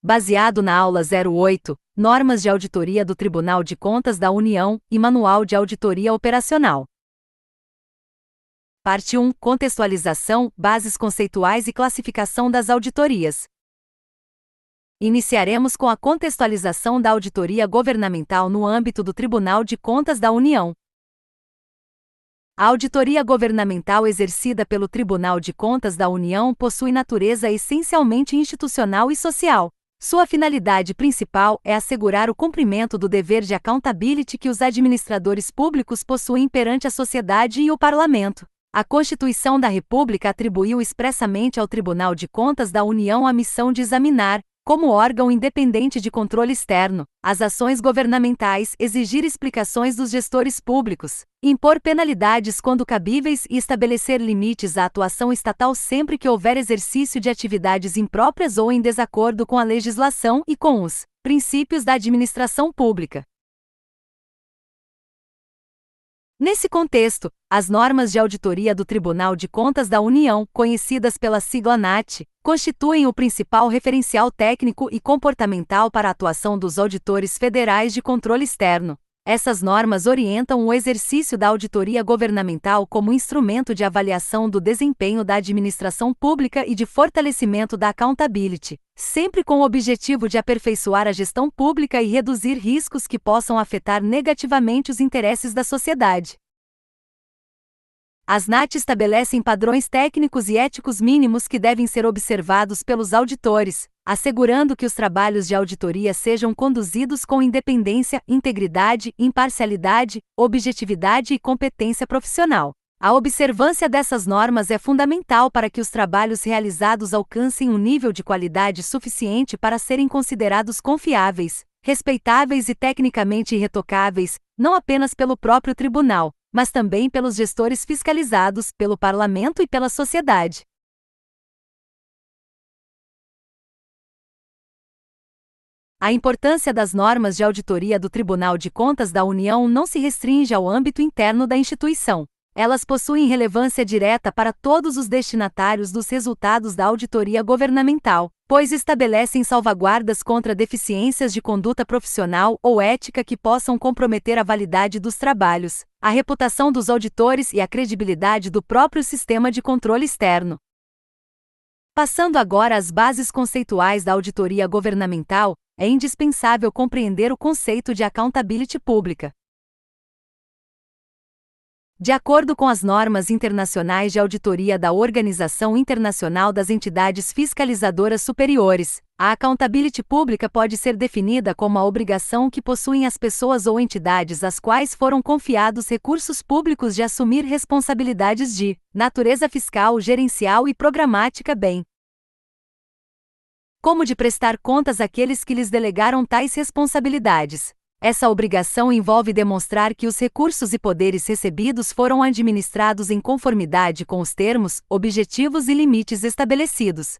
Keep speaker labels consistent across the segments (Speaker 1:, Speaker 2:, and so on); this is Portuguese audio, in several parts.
Speaker 1: Baseado na aula 08, Normas de Auditoria do Tribunal de Contas da União e Manual de Auditoria Operacional. Parte 1. Contextualização, bases conceituais e classificação das auditorias. Iniciaremos com a contextualização da auditoria governamental no âmbito do Tribunal de Contas da União. A auditoria governamental exercida pelo Tribunal de Contas da União possui natureza essencialmente institucional e social. Sua finalidade principal é assegurar o cumprimento do dever de accountability que os administradores públicos possuem perante a sociedade e o Parlamento. A Constituição da República atribuiu expressamente ao Tribunal de Contas da União a missão de examinar, como órgão independente de controle externo, as ações governamentais, exigir explicações dos gestores públicos, impor penalidades quando cabíveis e estabelecer limites à atuação estatal sempre que houver exercício de atividades impróprias ou em desacordo com a legislação e com os princípios da administração pública. Nesse contexto, as normas de auditoria do Tribunal de Contas da União, conhecidas pela sigla NAT, constituem o principal referencial técnico e comportamental para a atuação dos auditores federais de controle externo. Essas normas orientam o exercício da auditoria governamental como instrumento de avaliação do desempenho da administração pública e de fortalecimento da accountability, sempre com o objetivo de aperfeiçoar a gestão pública e reduzir riscos que possam afetar negativamente os interesses da sociedade. As NAT estabelecem padrões técnicos e éticos mínimos que devem ser observados pelos auditores, assegurando que os trabalhos de auditoria sejam conduzidos com independência, integridade, imparcialidade, objetividade e competência profissional. A observância dessas normas é fundamental para que os trabalhos realizados alcancem um nível de qualidade suficiente para serem considerados confiáveis, respeitáveis e tecnicamente irretocáveis, não apenas pelo próprio tribunal, mas também pelos gestores fiscalizados, pelo Parlamento e pela sociedade. A importância das normas de auditoria do Tribunal de Contas da União não se restringe ao âmbito interno da instituição. Elas possuem relevância direta para todos os destinatários dos resultados da auditoria governamental, pois estabelecem salvaguardas contra deficiências de conduta profissional ou ética que possam comprometer a validade dos trabalhos, a reputação dos auditores e a credibilidade do próprio sistema de controle externo. Passando agora às bases conceituais da auditoria governamental, é indispensável compreender o conceito de accountability pública. De acordo com as normas internacionais de auditoria da Organização Internacional das Entidades Fiscalizadoras Superiores, a accountability pública pode ser definida como a obrigação que possuem as pessoas ou entidades às quais foram confiados recursos públicos de assumir responsabilidades de natureza fiscal, gerencial e programática, bem como de prestar contas àqueles que lhes delegaram tais responsabilidades. Essa obrigação envolve demonstrar que os recursos e poderes recebidos foram administrados em conformidade com os termos, objetivos e limites estabelecidos.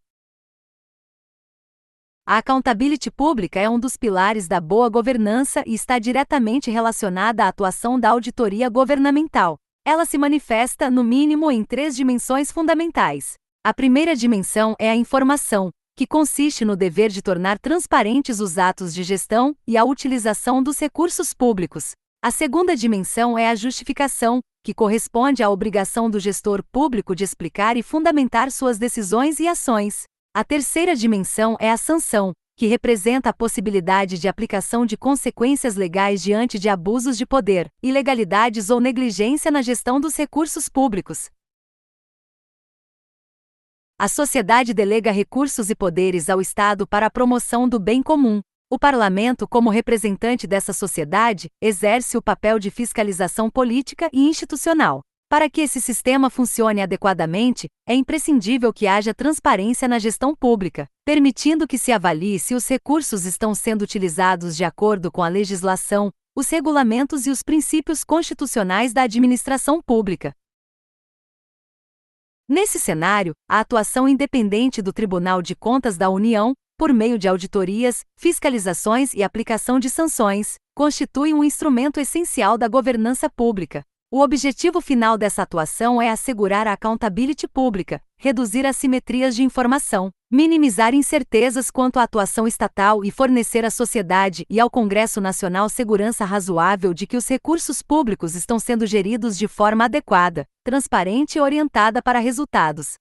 Speaker 1: A accountability pública é um dos pilares da boa governança e está diretamente relacionada à atuação da auditoria governamental. Ela se manifesta, no mínimo, em 3 dimensões fundamentais. A primeira dimensão é a informação, que consiste no dever de tornar transparentes os atos de gestão e a utilização dos recursos públicos. A segunda dimensão é a justificação, que corresponde à obrigação do gestor público de explicar e fundamentar suas decisões e ações. A terceira dimensão é a sanção, que representa a possibilidade de aplicação de consequências legais diante de abusos de poder, ilegalidades ou negligência na gestão dos recursos públicos. A sociedade delega recursos e poderes ao Estado para a promoção do bem comum. O Parlamento, como representante dessa sociedade, exerce o papel de fiscalização política e institucional. Para que esse sistema funcione adequadamente, é imprescindível que haja transparência na gestão pública, permitindo que se avalie se os recursos estão sendo utilizados de acordo com a legislação, os regulamentos e os princípios constitucionais da administração pública. Nesse cenário, a atuação independente do Tribunal de Contas da União, por meio de auditorias, fiscalizações e aplicação de sanções, constitui um instrumento essencial da governança pública. O objetivo final dessa atuação é assegurar a accountability pública, reduzir assimetrias de informação, minimizar incertezas quanto à atuação estatal e fornecer à sociedade e ao Congresso Nacional segurança razoável de que os recursos públicos estão sendo geridos de forma adequada, transparente e orientada para resultados.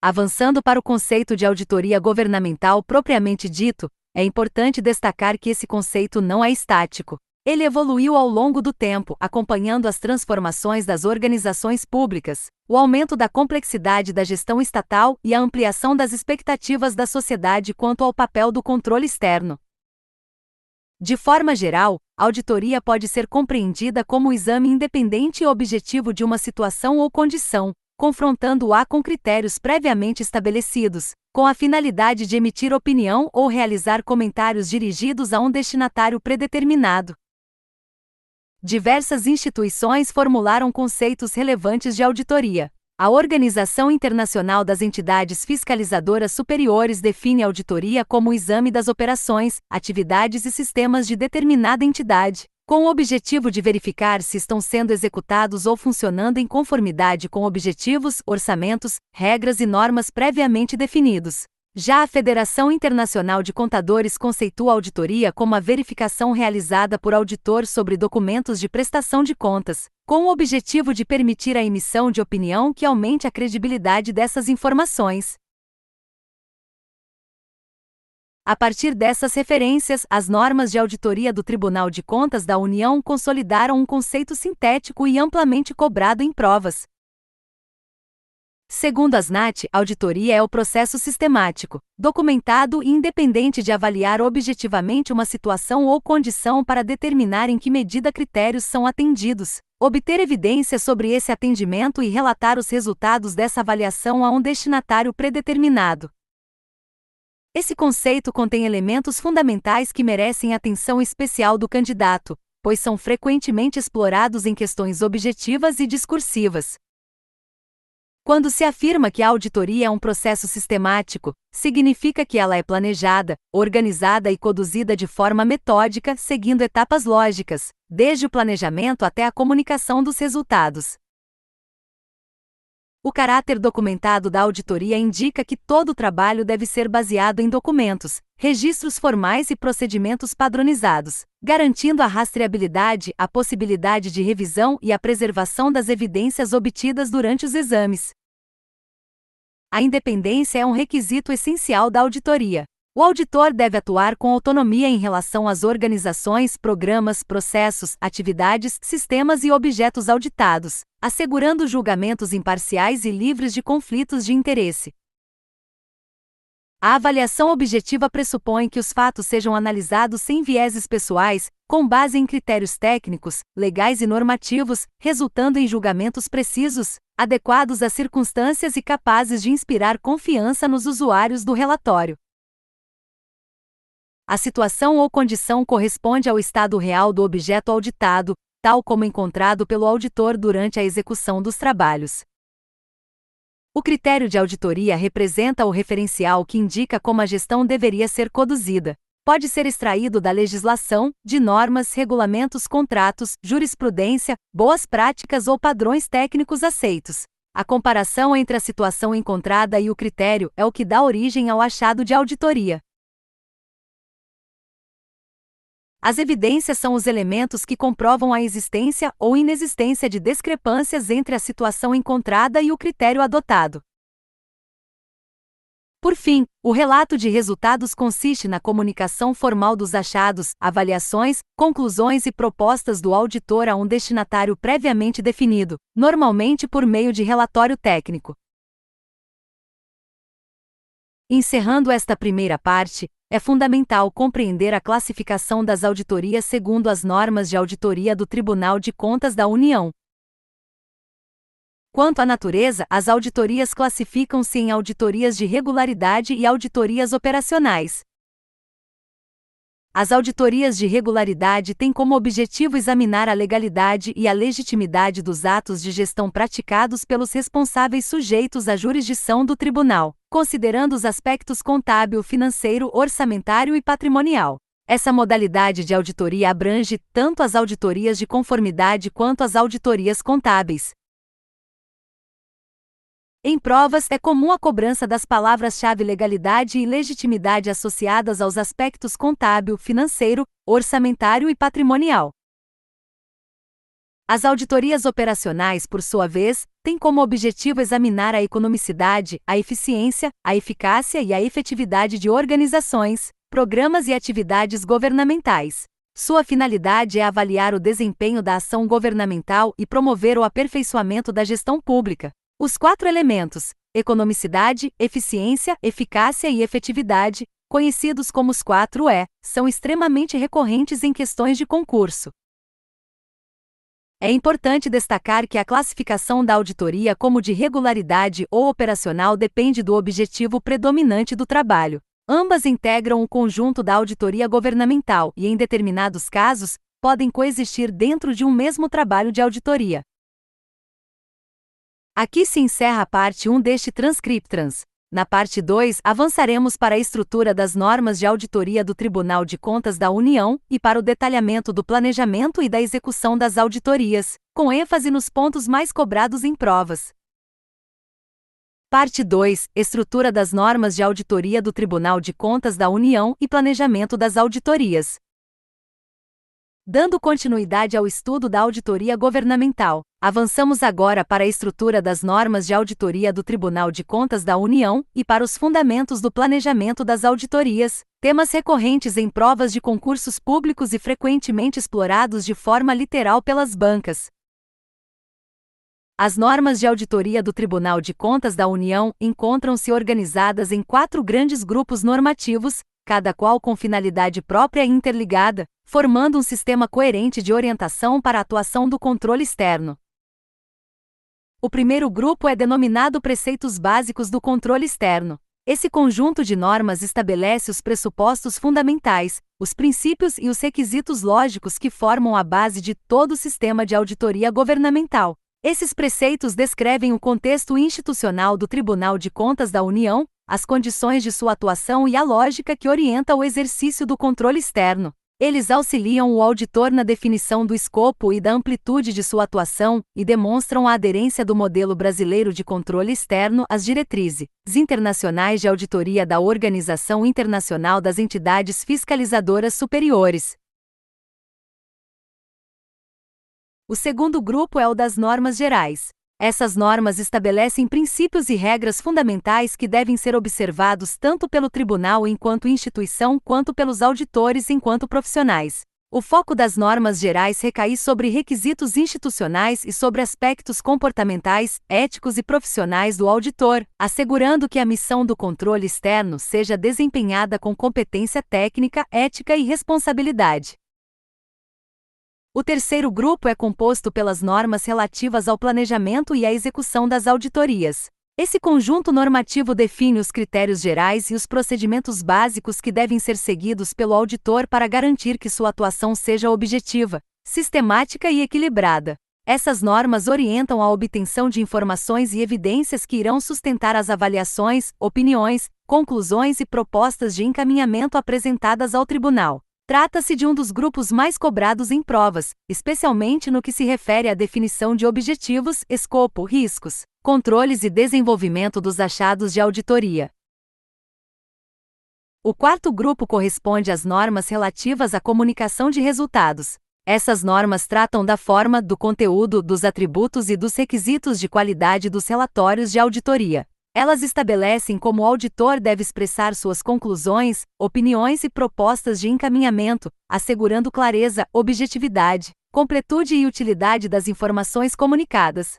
Speaker 1: Avançando para o conceito de auditoria governamental propriamente dito, é importante destacar que esse conceito não é estático. Ele evoluiu ao longo do tempo, acompanhando as transformações das organizações públicas, o aumento da complexidade da gestão estatal e a ampliação das expectativas da sociedade quanto ao papel do controle externo. De forma geral, a auditoria pode ser compreendida como o exame independente e objetivo de uma situação ou condição, confrontando-a com critérios previamente estabelecidos, com a finalidade de emitir opinião ou realizar comentários dirigidos a um destinatário predeterminado. Diversas instituições formularam conceitos relevantes de auditoria. A Organização Internacional das Entidades Fiscalizadoras Superiores define a auditoria como o exame das operações, atividades e sistemas de determinada entidade, com o objetivo de verificar se estão sendo executados ou funcionando em conformidade com objetivos, orçamentos, regras e normas previamente definidos. Já a Federação Internacional de Contadores conceitua a auditoria como a verificação realizada por auditor sobre documentos de prestação de contas, com o objetivo de permitir a emissão de opinião que aumente a credibilidade dessas informações. A partir dessas referências, as normas de auditoria do Tribunal de Contas da União consolidaram um conceito sintético e amplamente cobrado em provas. Segundo as NAT, a auditoria é o processo sistemático, documentado e independente de avaliar objetivamente uma situação ou condição para determinar em que medida critérios são atendidos, obter evidência sobre esse atendimento e relatar os resultados dessa avaliação a um destinatário predeterminado. Esse conceito contém elementos fundamentais que merecem atenção especial do candidato, pois são frequentemente explorados em questões objetivas e discursivas. Quando se afirma que a auditoria é um processo sistemático, significa que ela é planejada, organizada e conduzida de forma metódica, seguindo etapas lógicas, desde o planejamento até a comunicação dos resultados. O caráter documentado da auditoria indica que todo o trabalho deve ser baseado em documentos, registros formais e procedimentos padronizados, garantindo a rastreabilidade, a possibilidade de revisão e a preservação das evidências obtidas durante os exames. A independência é um requisito essencial da auditoria. O auditor deve atuar com autonomia em relação às organizações, programas, processos, atividades, sistemas e objetos auditados, assegurando julgamentos imparciais e livres de conflitos de interesse. A avaliação objetiva pressupõe que os fatos sejam analisados sem vieses pessoais, com base em critérios técnicos, legais e normativos, resultando em julgamentos precisos, adequados às circunstâncias e capazes de inspirar confiança nos usuários do relatório. A situação ou condição corresponde ao estado real do objeto auditado, tal como encontrado pelo auditor durante a execução dos trabalhos. O critério de auditoria representa o referencial que indica como a gestão deveria ser conduzida. Pode ser extraído da legislação, de normas, regulamentos, contratos, jurisprudência, boas práticas ou padrões técnicos aceitos. A comparação entre a situação encontrada e o critério é o que dá origem ao achado de auditoria. As evidências são os elementos que comprovam a existência ou inexistência de discrepâncias entre a situação encontrada e o critério adotado. Por fim, o relato de resultados consiste na comunicação formal dos achados, avaliações, conclusões e propostas do auditor a um destinatário previamente definido, normalmente por meio de relatório técnico. Encerrando esta primeira parte, é fundamental compreender a classificação das auditorias segundo as normas de auditoria do Tribunal de Contas da União. Quanto à natureza, as auditorias classificam-se em auditorias de regularidade e auditorias operacionais. As auditorias de regularidade têm como objetivo examinar a legalidade e a legitimidade dos atos de gestão praticados pelos responsáveis sujeitos à jurisdição do tribunal, considerando os aspectos contábil, financeiro, orçamentário e patrimonial. Essa modalidade de auditoria abrange tanto as auditorias de conformidade quanto as auditorias contábeis. Em provas, é comum a cobrança das palavras-chave legalidade e legitimidade associadas aos aspectos contábil, financeiro, orçamentário e patrimonial. As auditorias operacionais, por sua vez, têm como objetivo examinar a economicidade, a eficiência, a eficácia e a efetividade de organizações, programas e atividades governamentais. Sua finalidade é avaliar o desempenho da ação governamental e promover o aperfeiçoamento da gestão pública. Os 4 elementos, economicidade, eficiência, eficácia e efetividade, conhecidos como os 4E, são extremamente recorrentes em questões de concurso. É importante destacar que a classificação da auditoria como de regularidade ou operacional depende do objetivo predominante do trabalho. Ambas integram o conjunto da auditoria governamental e, em determinados casos, podem coexistir dentro de um mesmo trabalho de auditoria. Aqui se encerra a parte 1 deste Transcriptrans. Na parte 2, avançaremos para a estrutura das normas de auditoria do Tribunal de Contas da União e para o detalhamento do planejamento e da execução das auditorias, com ênfase nos pontos mais cobrados em provas. Parte 2, estrutura das normas de auditoria do Tribunal de Contas da União e planejamento das auditorias. Dando continuidade ao estudo da auditoria governamental, avançamos agora para a estrutura das normas de auditoria do Tribunal de Contas da União e para os fundamentos do planejamento das auditorias, temas recorrentes em provas de concursos públicos e frequentemente explorados de forma literal pelas bancas. As normas de auditoria do Tribunal de Contas da União encontram-se organizadas em 4 grandes grupos normativos, cada qual com finalidade própria e interligada, formando um sistema coerente de orientação para a atuação do controle externo. O primeiro grupo é denominado Preceitos Básicos do Controle Externo. Esse conjunto de normas estabelece os pressupostos fundamentais, os princípios e os requisitos lógicos que formam a base de todo o sistema de auditoria governamental. Esses preceitos descrevem o contexto institucional do Tribunal de Contas da União, as condições de sua atuação e a lógica que orienta o exercício do controle externo. Eles auxiliam o auditor na definição do escopo e da amplitude de sua atuação e demonstram a aderência do modelo brasileiro de controle externo às diretrizes internacionais de auditoria da Organização Internacional das Entidades Fiscalizadoras Superiores. O segundo grupo é o das normas gerais. Essas normas estabelecem princípios e regras fundamentais que devem ser observados tanto pelo tribunal enquanto instituição quanto pelos auditores enquanto profissionais. O foco das normas gerais recai sobre requisitos institucionais e sobre aspectos comportamentais, éticos e profissionais do auditor, assegurando que a missão do controle externo seja desempenhada com competência técnica, ética e responsabilidade. O terceiro grupo é composto pelas normas relativas ao planejamento e à execução das auditorias. Esse conjunto normativo define os critérios gerais e os procedimentos básicos que devem ser seguidos pelo auditor para garantir que sua atuação seja objetiva, sistemática e equilibrada. Essas normas orientam a obtenção de informações e evidências que irão sustentar as avaliações, opiniões, conclusões e propostas de encaminhamento apresentadas ao tribunal. Trata-se de um dos grupos mais cobrados em provas, especialmente no que se refere à definição de objetivos, escopo, riscos, controles e desenvolvimento dos achados de auditoria. O quarto grupo corresponde às normas relativas à comunicação de resultados. Essas normas tratam da forma, do conteúdo, dos atributos e dos requisitos de qualidade dos relatórios de auditoria. Elas estabelecem como o auditor deve expressar suas conclusões, opiniões e propostas de encaminhamento, assegurando clareza, objetividade, completude e utilidade das informações comunicadas.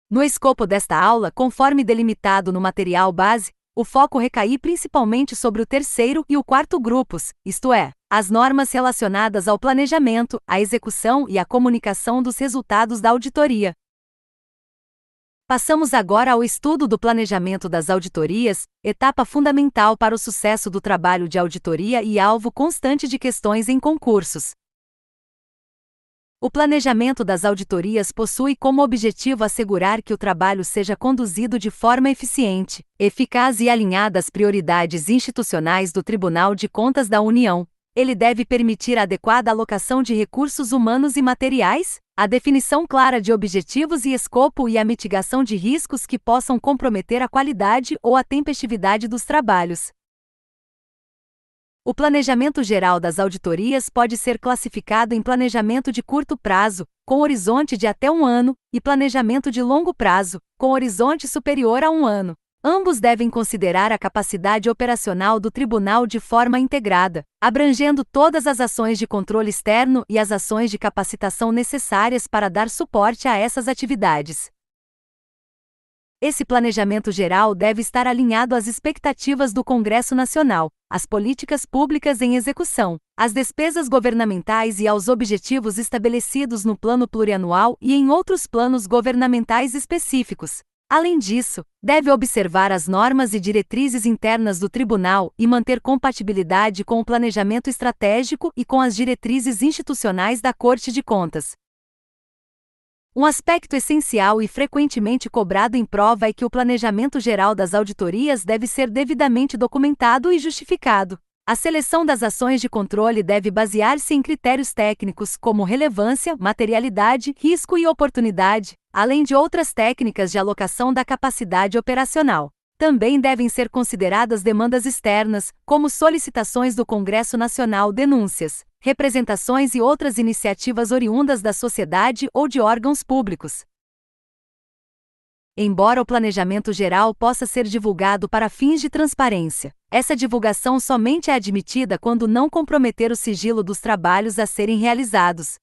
Speaker 1: No escopo desta aula, conforme delimitado no material base, o foco recai principalmente sobre o terceiro e o quarto grupos, isto é, as normas relacionadas ao planejamento, à execução e à comunicação dos resultados da auditoria. Passamos agora ao estudo do planejamento das auditorias, etapa fundamental para o sucesso do trabalho de auditoria e alvo constante de questões em concursos. O planejamento das auditorias possui como objetivo assegurar que o trabalho seja conduzido de forma eficiente, eficaz e alinhada às prioridades institucionais do Tribunal de Contas da União. Ele deve permitir a adequada alocação de recursos humanos e materiais, a definição clara de objetivos e escopo e a mitigação de riscos que possam comprometer a qualidade ou a tempestividade dos trabalhos. O planejamento geral das auditorias pode ser classificado em planejamento de curto prazo, com horizonte de até 1 ano, e planejamento de longo prazo, com horizonte superior a 1 ano. Ambos devem considerar a capacidade operacional do tribunal de forma integrada, abrangendo todas as ações de controle externo e as ações de capacitação necessárias para dar suporte a essas atividades. Esse planejamento geral deve estar alinhado às expectativas do Congresso Nacional, às políticas públicas em execução, às despesas governamentais e aos objetivos estabelecidos no Plano Plurianual e em outros planos governamentais específicos. Além disso, deve observar as normas e diretrizes internas do Tribunal e manter compatibilidade com o planejamento estratégico e com as diretrizes institucionais da Corte de Contas. Um aspecto essencial e frequentemente cobrado em prova é que o planejamento geral das auditorias deve ser devidamente documentado e justificado. A seleção das ações de controle deve basear-se em critérios técnicos como relevância, materialidade, risco e oportunidade, além de outras técnicas de alocação da capacidade operacional. Também devem ser consideradas demandas externas, como solicitações do Congresso Nacional, denúncias, representações e outras iniciativas oriundas da sociedade ou de órgãos públicos. Embora o planejamento geral possa ser divulgado para fins de transparência, essa divulgação somente é admitida quando não comprometer o sigilo dos trabalhos a serem realizados.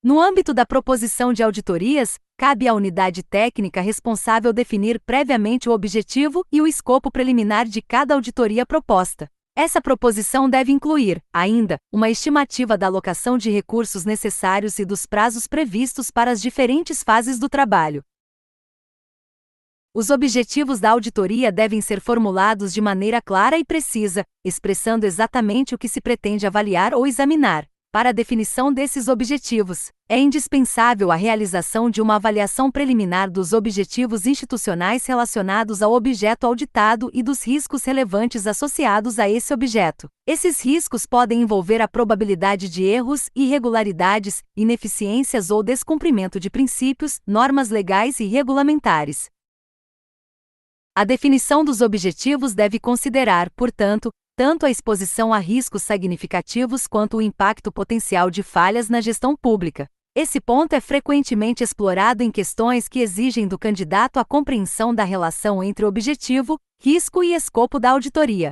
Speaker 1: No âmbito da proposição de auditorias, cabe à unidade técnica responsável definir previamente o objetivo e o escopo preliminar de cada auditoria proposta. Essa proposição deve incluir, ainda, uma estimativa da alocação de recursos necessários e dos prazos previstos para as diferentes fases do trabalho. Os objetivos da auditoria devem ser formulados de maneira clara e precisa, expressando exatamente o que se pretende avaliar ou examinar. Para a definição desses objetivos, é indispensável a realização de uma avaliação preliminar dos objetivos institucionais relacionados ao objeto auditado e dos riscos relevantes associados a esse objeto. Esses riscos podem envolver a probabilidade de erros, irregularidades, ineficiências ou descumprimento de princípios, normas legais e regulamentares. A definição dos objetivos deve considerar, portanto, tanto a exposição a riscos significativos quanto o impacto potencial de falhas na gestão pública. Esse ponto é frequentemente explorado em questões que exigem do candidato a compreensão da relação entre objetivo, risco e escopo da auditoria.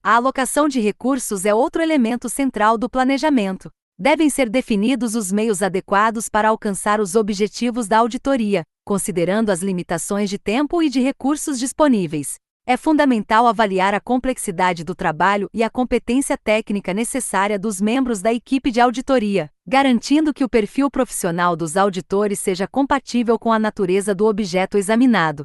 Speaker 1: A alocação de recursos é outro elemento central do planejamento. Devem ser definidos os meios adequados para alcançar os objetivos da auditoria, considerando as limitações de tempo e de recursos disponíveis. É fundamental avaliar a complexidade do trabalho e a competência técnica necessária dos membros da equipe de auditoria, garantindo que o perfil profissional dos auditores seja compatível com a natureza do objeto examinado.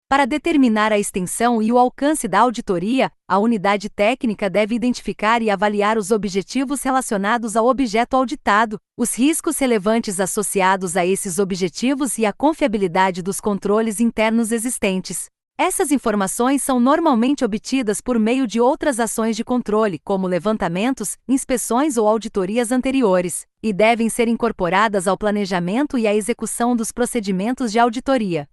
Speaker 1: Para determinar a extensão e o alcance da auditoria, a unidade técnica deve identificar e avaliar os objetivos relacionados ao objeto auditado, os riscos relevantes associados a esses objetivos e a confiabilidade dos controles internos existentes. Essas informações são normalmente obtidas por meio de outras ações de controle, como levantamentos, inspeções ou auditorias anteriores, e devem ser incorporadas ao planejamento e à execução dos procedimentos de auditoria.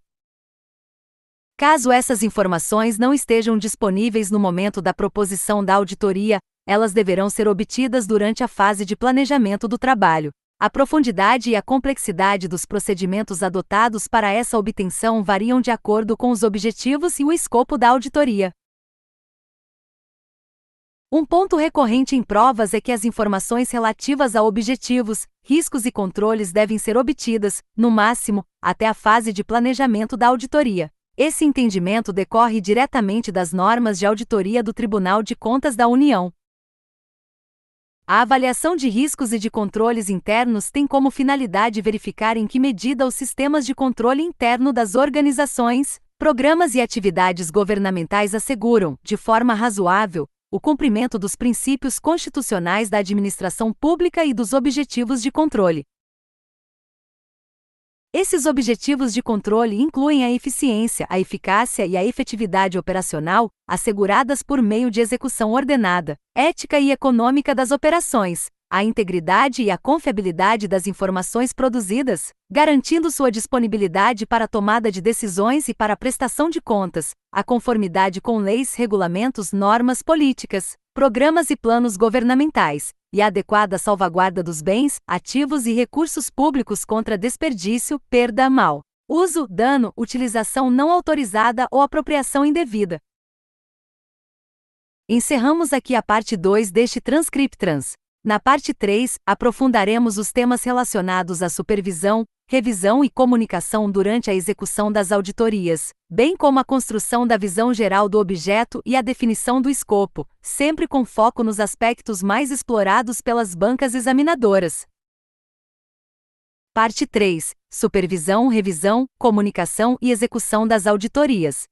Speaker 1: Caso essas informações não estejam disponíveis no momento da proposição da auditoria, elas deverão ser obtidas durante a fase de planejamento do trabalho. A profundidade e a complexidade dos procedimentos adotados para essa obtenção variam de acordo com os objetivos e o escopo da auditoria. Um ponto recorrente em provas é que as informações relativas a objetivos, riscos e controles devem ser obtidas, no máximo, até a fase de planejamento da auditoria. Esse entendimento decorre diretamente das normas de auditoria do Tribunal de Contas da União. A avaliação de riscos e de controles internos tem como finalidade verificar em que medida os sistemas de controle interno das organizações, programas e atividades governamentais asseguram, de forma razoável, o cumprimento dos princípios constitucionais da administração pública e dos objetivos de controle. Esses objetivos de controle incluem a eficiência, a eficácia e a efetividade operacional, asseguradas por meio de execução ordenada, ética e econômica das operações, a integridade e a confiabilidade das informações produzidas, garantindo sua disponibilidade para a tomada de decisões e para a prestação de contas, a conformidade com leis, regulamentos, normas políticas, programas e planos governamentais, e a adequada salvaguarda dos bens, ativos e recursos públicos contra desperdício, perda, mal uso, dano, utilização não autorizada ou apropriação indevida. Encerramos aqui a parte 2 deste Transcriptrans. Na parte 3, aprofundaremos os temas relacionados à supervisão, revisão e comunicação durante a execução das auditorias, bem como a construção da visão geral do objeto e a definição do escopo, sempre com foco nos aspectos mais explorados pelas bancas examinadoras. Parte 3. Supervisão, revisão, comunicação e execução das auditorias.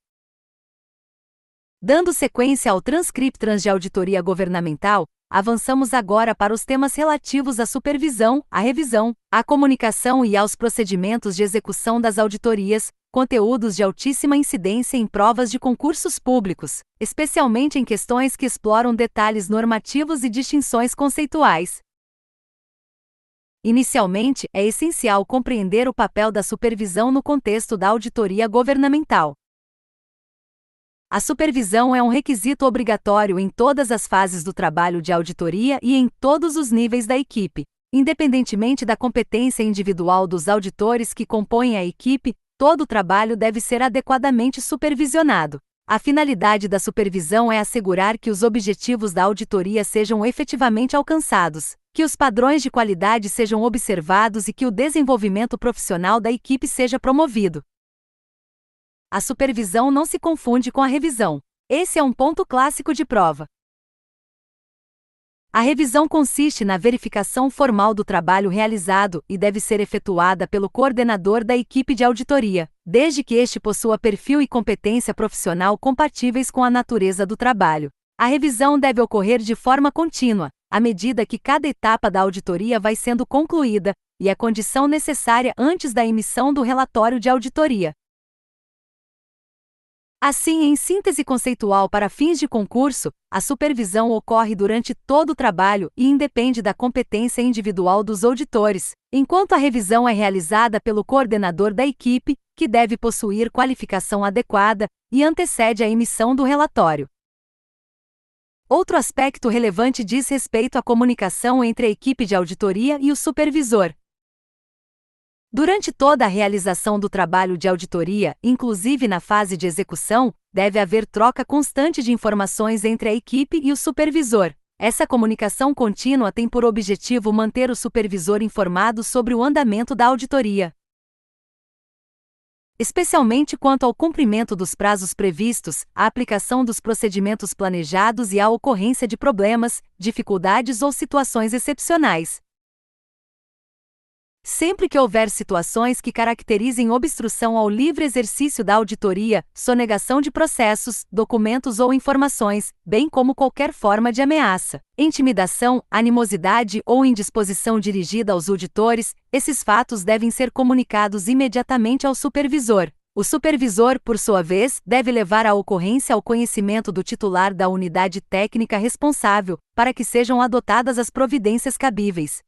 Speaker 1: Dando sequência ao Transcriptrans de Auditoria Governamental, avançamos agora para os temas relativos à supervisão, à revisão, à comunicação e aos procedimentos de execução das auditorias, conteúdos de altíssima incidência em provas de concursos públicos, especialmente em questões que exploram detalhes normativos e distinções conceituais. Inicialmente, é essencial compreender o papel da supervisão no contexto da auditoria governamental. A supervisão é um requisito obrigatório em todas as fases do trabalho de auditoria e em todos os níveis da equipe. Independentemente da competência individual dos auditores que compõem a equipe, todo o trabalho deve ser adequadamente supervisionado. A finalidade da supervisão é assegurar que os objetivos da auditoria sejam efetivamente alcançados, que os padrões de qualidade sejam observados e que o desenvolvimento profissional da equipe seja promovido. A supervisão não se confunde com a revisão. Esse é um ponto clássico de prova. A revisão consiste na verificação formal do trabalho realizado e deve ser efetuada pelo coordenador da equipe de auditoria, desde que este possua perfil e competência profissional compatíveis com a natureza do trabalho. A revisão deve ocorrer de forma contínua, à medida que cada etapa da auditoria vai sendo concluída, e é condição necessária antes da emissão do relatório de auditoria. Assim, em síntese conceitual para fins de concurso, a supervisão ocorre durante todo o trabalho e independe da competência individual dos auditores, enquanto a revisão é realizada pelo coordenador da equipe, que deve possuir qualificação adequada, e antecede a emissão do relatório. Outro aspecto relevante diz respeito à comunicação entre a equipe de auditoria e o supervisor. Durante toda a realização do trabalho de auditoria, inclusive na fase de execução, deve haver troca constante de informações entre a equipe e o supervisor. Essa comunicação contínua tem por objetivo manter o supervisor informado sobre o andamento da auditoria, especialmente quanto ao cumprimento dos prazos previstos, à aplicação dos procedimentos planejados e à ocorrência de problemas, dificuldades ou situações excepcionais. Sempre que houver situações que caracterizem obstrução ao livre exercício da auditoria, sonegação de processos, documentos ou informações, bem como qualquer forma de ameaça, intimidação, animosidade ou indisposição dirigida aos auditores, esses fatos devem ser comunicados imediatamente ao supervisor. O supervisor, por sua vez, deve levar a ocorrência ao conhecimento do titular da unidade técnica responsável, para que sejam adotadas as providências cabíveis.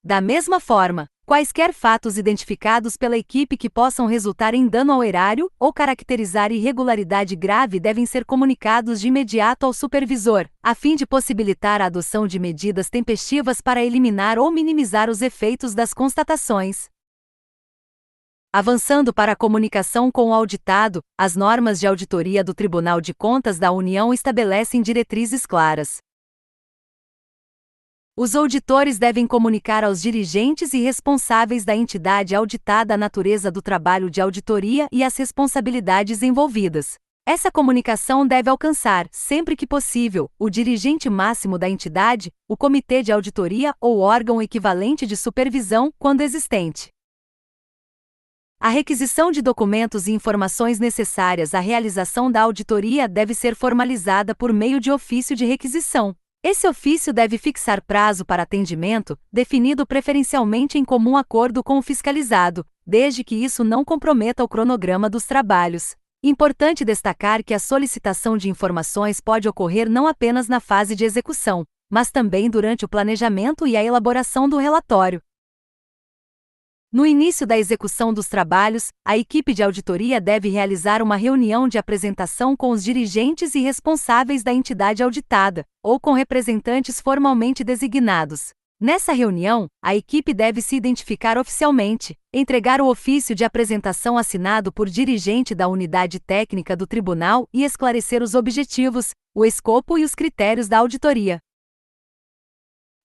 Speaker 1: Da mesma forma, quaisquer fatos identificados pela equipe que possam resultar em dano ao erário ou caracterizar irregularidade grave devem ser comunicados de imediato ao supervisor, a fim de possibilitar a adoção de medidas tempestivas para eliminar ou minimizar os efeitos das constatações. Avançando para a comunicação com o auditado, as normas de auditoria do Tribunal de Contas da União estabelecem diretrizes claras. Os auditores devem comunicar aos dirigentes e responsáveis da entidade auditada a natureza do trabalho de auditoria e as responsabilidades envolvidas. Essa comunicação deve alcançar, sempre que possível, o dirigente máximo da entidade, o comitê de auditoria ou órgão equivalente de supervisão, quando existente. A requisição de documentos e informações necessárias à realização da auditoria deve ser formalizada por meio de ofício de requisição. Esse ofício deve fixar prazo para atendimento, definido preferencialmente em comum acordo com o fiscalizado, desde que isso não comprometa o cronograma dos trabalhos. Importante destacar que a solicitação de informações pode ocorrer não apenas na fase de execução, mas também durante o planejamento e a elaboração do relatório. No início da execução dos trabalhos, a equipe de auditoria deve realizar uma reunião de apresentação com os dirigentes e responsáveis da entidade auditada, ou com representantes formalmente designados. Nessa reunião, a equipe deve se identificar oficialmente, entregar o ofício de apresentação assinado por dirigente da unidade técnica do tribunal e esclarecer os objetivos, o escopo e os critérios da auditoria.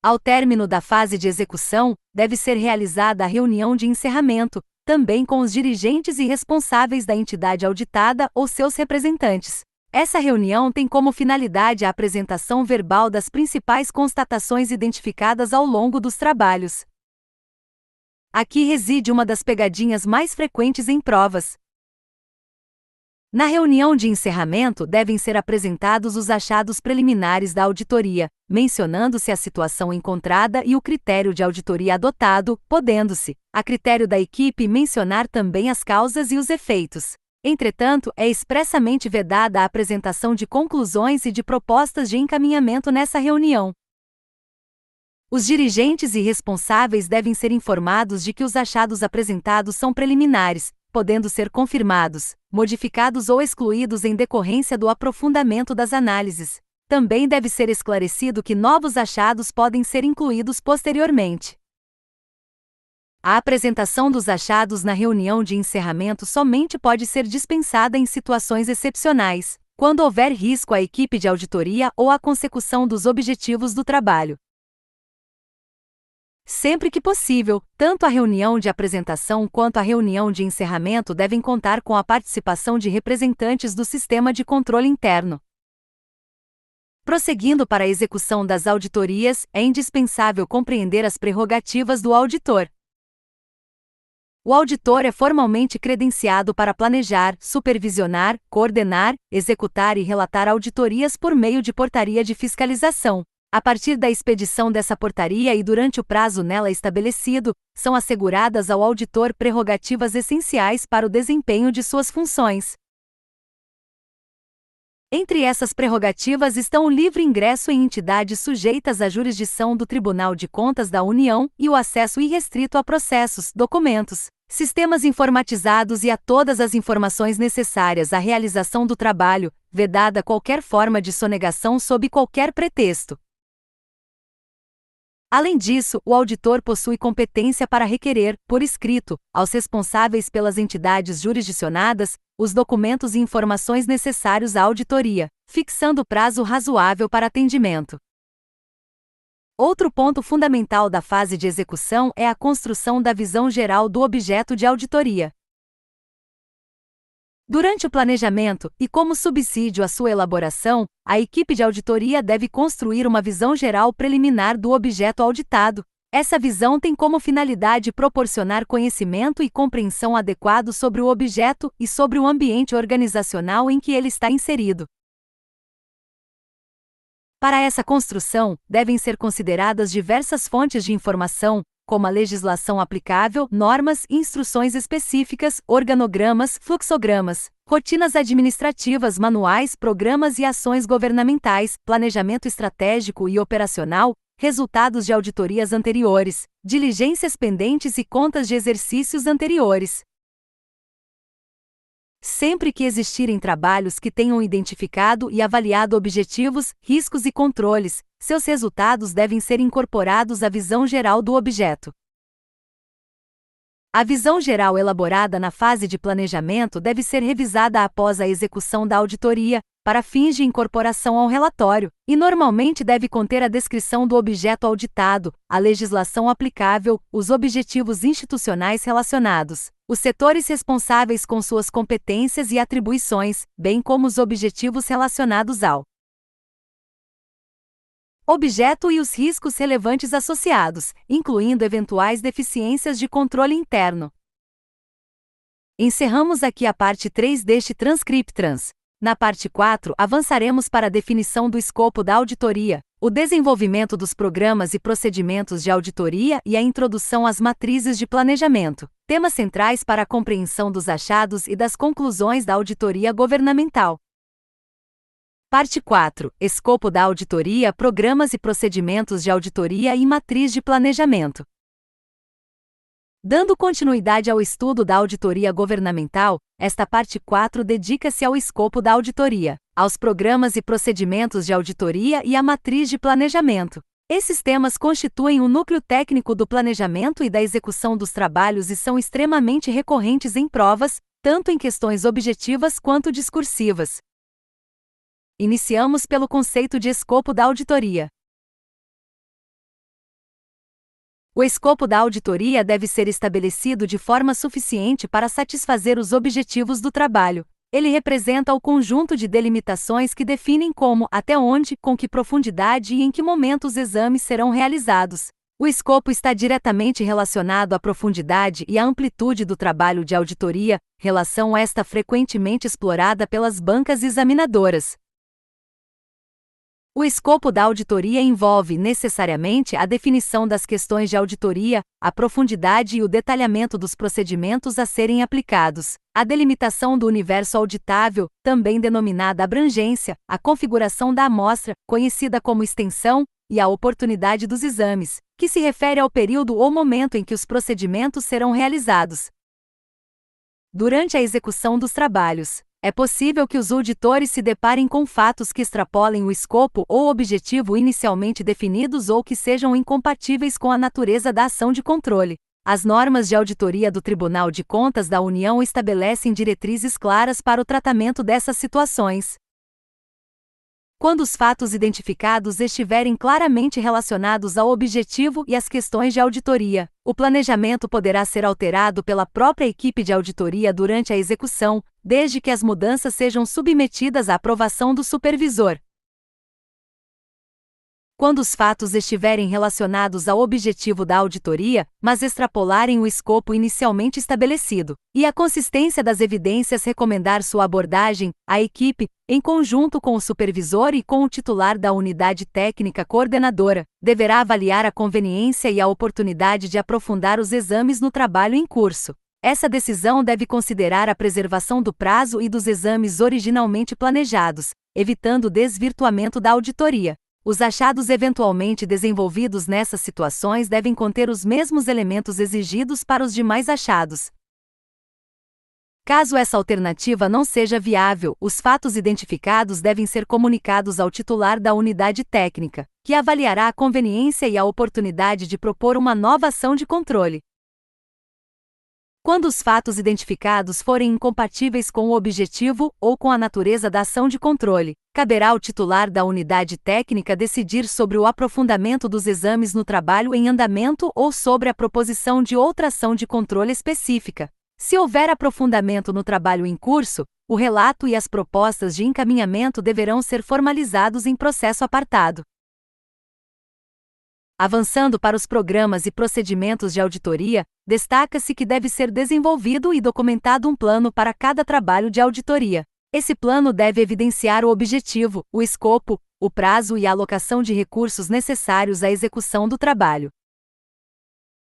Speaker 1: Ao término da fase de execução, deve ser realizada a reunião de encerramento, também com os dirigentes e responsáveis da entidade auditada ou seus representantes. Essa reunião tem como finalidade a apresentação verbal das principais constatações identificadas ao longo dos trabalhos. Aqui reside uma das pegadinhas mais frequentes em provas. Na reunião de encerramento devem ser apresentados os achados preliminares da auditoria, mencionando-se a situação encontrada e o critério de auditoria adotado, podendo-se, a critério da equipe, mencionar também as causas e os efeitos. Entretanto, é expressamente vedada a apresentação de conclusões e de propostas de encaminhamento nessa reunião. Os dirigentes e responsáveis devem ser informados de que os achados apresentados são preliminares, podendo ser confirmados, modificados ou excluídos em decorrência do aprofundamento das análises. Também deve ser esclarecido que novos achados podem ser incluídos posteriormente. A apresentação dos achados na reunião de encerramento somente pode ser dispensada em situações excepcionais, quando houver risco à equipe de auditoria ou à consecução dos objetivos do trabalho. Sempre que possível, tanto a reunião de apresentação quanto a reunião de encerramento devem contar com a participação de representantes do sistema de controle interno. Prosseguindo para a execução das auditorias, é indispensável compreender as prerrogativas do auditor. O auditor é formalmente credenciado para planejar, supervisionar, coordenar, executar e relatar auditorias por meio de portaria de fiscalização. A partir da expedição dessa portaria e durante o prazo nela estabelecido, são asseguradas ao auditor prerrogativas essenciais para o desempenho de suas funções. Entre essas prerrogativas estão o livre ingresso em entidades sujeitas à jurisdição do Tribunal de Contas da União e o acesso irrestrito a processos, documentos, sistemas informatizados e a todas as informações necessárias à realização do trabalho, vedada qualquer forma de sonegação sob qualquer pretexto. Além disso, o auditor possui competência para requerer, por escrito, aos responsáveis pelas entidades jurisdicionadas, os documentos e informações necessários à auditoria, fixando prazo razoável para atendimento. Outro ponto fundamental da fase de execução é a construção da visão geral do objeto de auditoria. Durante o planejamento, e como subsídio à sua elaboração, a equipe de auditoria deve construir uma visão geral preliminar do objeto auditado. Essa visão tem como finalidade proporcionar conhecimento e compreensão adequado sobre o objeto e sobre o ambiente organizacional em que ele está inserido. Para essa construção, devem ser consideradas diversas fontes de informação, como a legislação aplicável, normas e instruções específicas, organogramas, fluxogramas, rotinas administrativas, manuais, programas e ações governamentais, planejamento estratégico e operacional, resultados de auditorias anteriores, diligências pendentes e contas de exercícios anteriores. Sempre que existirem trabalhos que tenham identificado e avaliado objetivos, riscos e controles, seus resultados devem ser incorporados à visão geral do objeto. A visão geral elaborada na fase de planejamento deve ser revisada após a execução da auditoria, para fins de incorporação ao relatório, e normalmente deve conter a descrição do objeto auditado, a legislação aplicável, os objetivos institucionais relacionados, os setores responsáveis com suas competências e atribuições, bem como os objetivos relacionados ao objeto e os riscos relevantes associados, incluindo eventuais deficiências de controle interno. Encerramos aqui a parte 3 deste Transcriptrans. Na parte 4, avançaremos para a definição do escopo da auditoria, o desenvolvimento dos programas e procedimentos de auditoria e a introdução às matrizes de planejamento, temas centrais para a compreensão dos achados e das conclusões da auditoria governamental. Parte 4. Escopo da auditoria, programas e procedimentos de auditoria e matriz de planejamento. Dando continuidade ao estudo da auditoria governamental, esta parte 4 dedica-se ao escopo da auditoria, aos programas e procedimentos de auditoria e à matriz de planejamento. Esses temas constituem o núcleo técnico do planejamento e da execução dos trabalhos e são extremamente recorrentes em provas, tanto em questões objetivas quanto discursivas. Iniciamos pelo conceito de escopo da auditoria. O escopo da auditoria deve ser estabelecido de forma suficiente para satisfazer os objetivos do trabalho. Ele representa o conjunto de delimitações que definem como, até onde, com que profundidade e em que momento os exames serão realizados. O escopo está diretamente relacionado à profundidade e à amplitude do trabalho de auditoria, relação esta frequentemente explorada pelas bancas examinadoras. O escopo da auditoria envolve, necessariamente, a definição das questões de auditoria, a profundidade e o detalhamento dos procedimentos a serem aplicados, a delimitação do universo auditável, também denominada abrangência, a configuração da amostra, conhecida como extensão, e a oportunidade dos exames, que se refere ao período ou momento em que os procedimentos serão realizados. Durante a execução dos trabalhos, é possível que os auditores se deparem com fatos que extrapolem o escopo ou objetivo inicialmente definidos ou que sejam incompatíveis com a natureza da ação de controle. As normas de auditoria do Tribunal de Contas da União estabelecem diretrizes claras para o tratamento dessas situações. Quando os fatos identificados estiverem claramente relacionados ao objetivo e às questões de auditoria, o planejamento poderá ser alterado pela própria equipe de auditoria durante a execução, desde que as mudanças sejam submetidas à aprovação do supervisor. Quando os fatos estiverem relacionados ao objetivo da auditoria, mas extrapolarem o escopo inicialmente estabelecido, e a consistência das evidências recomendar sua abordagem, a equipe, em conjunto com o supervisor e com o titular da unidade técnica coordenadora, deverá avaliar a conveniência e a oportunidade de aprofundar os exames no trabalho em curso. Essa decisão deve considerar a preservação do prazo e dos exames originalmente planejados, evitando o desvirtuamento da auditoria. Os achados eventualmente desenvolvidos nessas situações devem conter os mesmos elementos exigidos para os demais achados. Caso essa alternativa não seja viável, os fatos identificados devem ser comunicados ao titular da unidade técnica, que avaliará a conveniência e a oportunidade de propor uma nova ação de controle. Quando os fatos identificados forem incompatíveis com o objetivo ou com a natureza da ação de controle, caberá ao titular da unidade técnica decidir sobre o aprofundamento dos exames no trabalho em andamento ou sobre a proposição de outra ação de controle específica. Se houver aprofundamento no trabalho em curso, o relato e as propostas de encaminhamento deverão ser formalizados em processo apartado. Avançando para os programas e procedimentos de auditoria, destaca-se que deve ser desenvolvido e documentado um plano para cada trabalho de auditoria. Esse plano deve evidenciar o objetivo, o escopo, o prazo e a alocação de recursos necessários à execução do trabalho.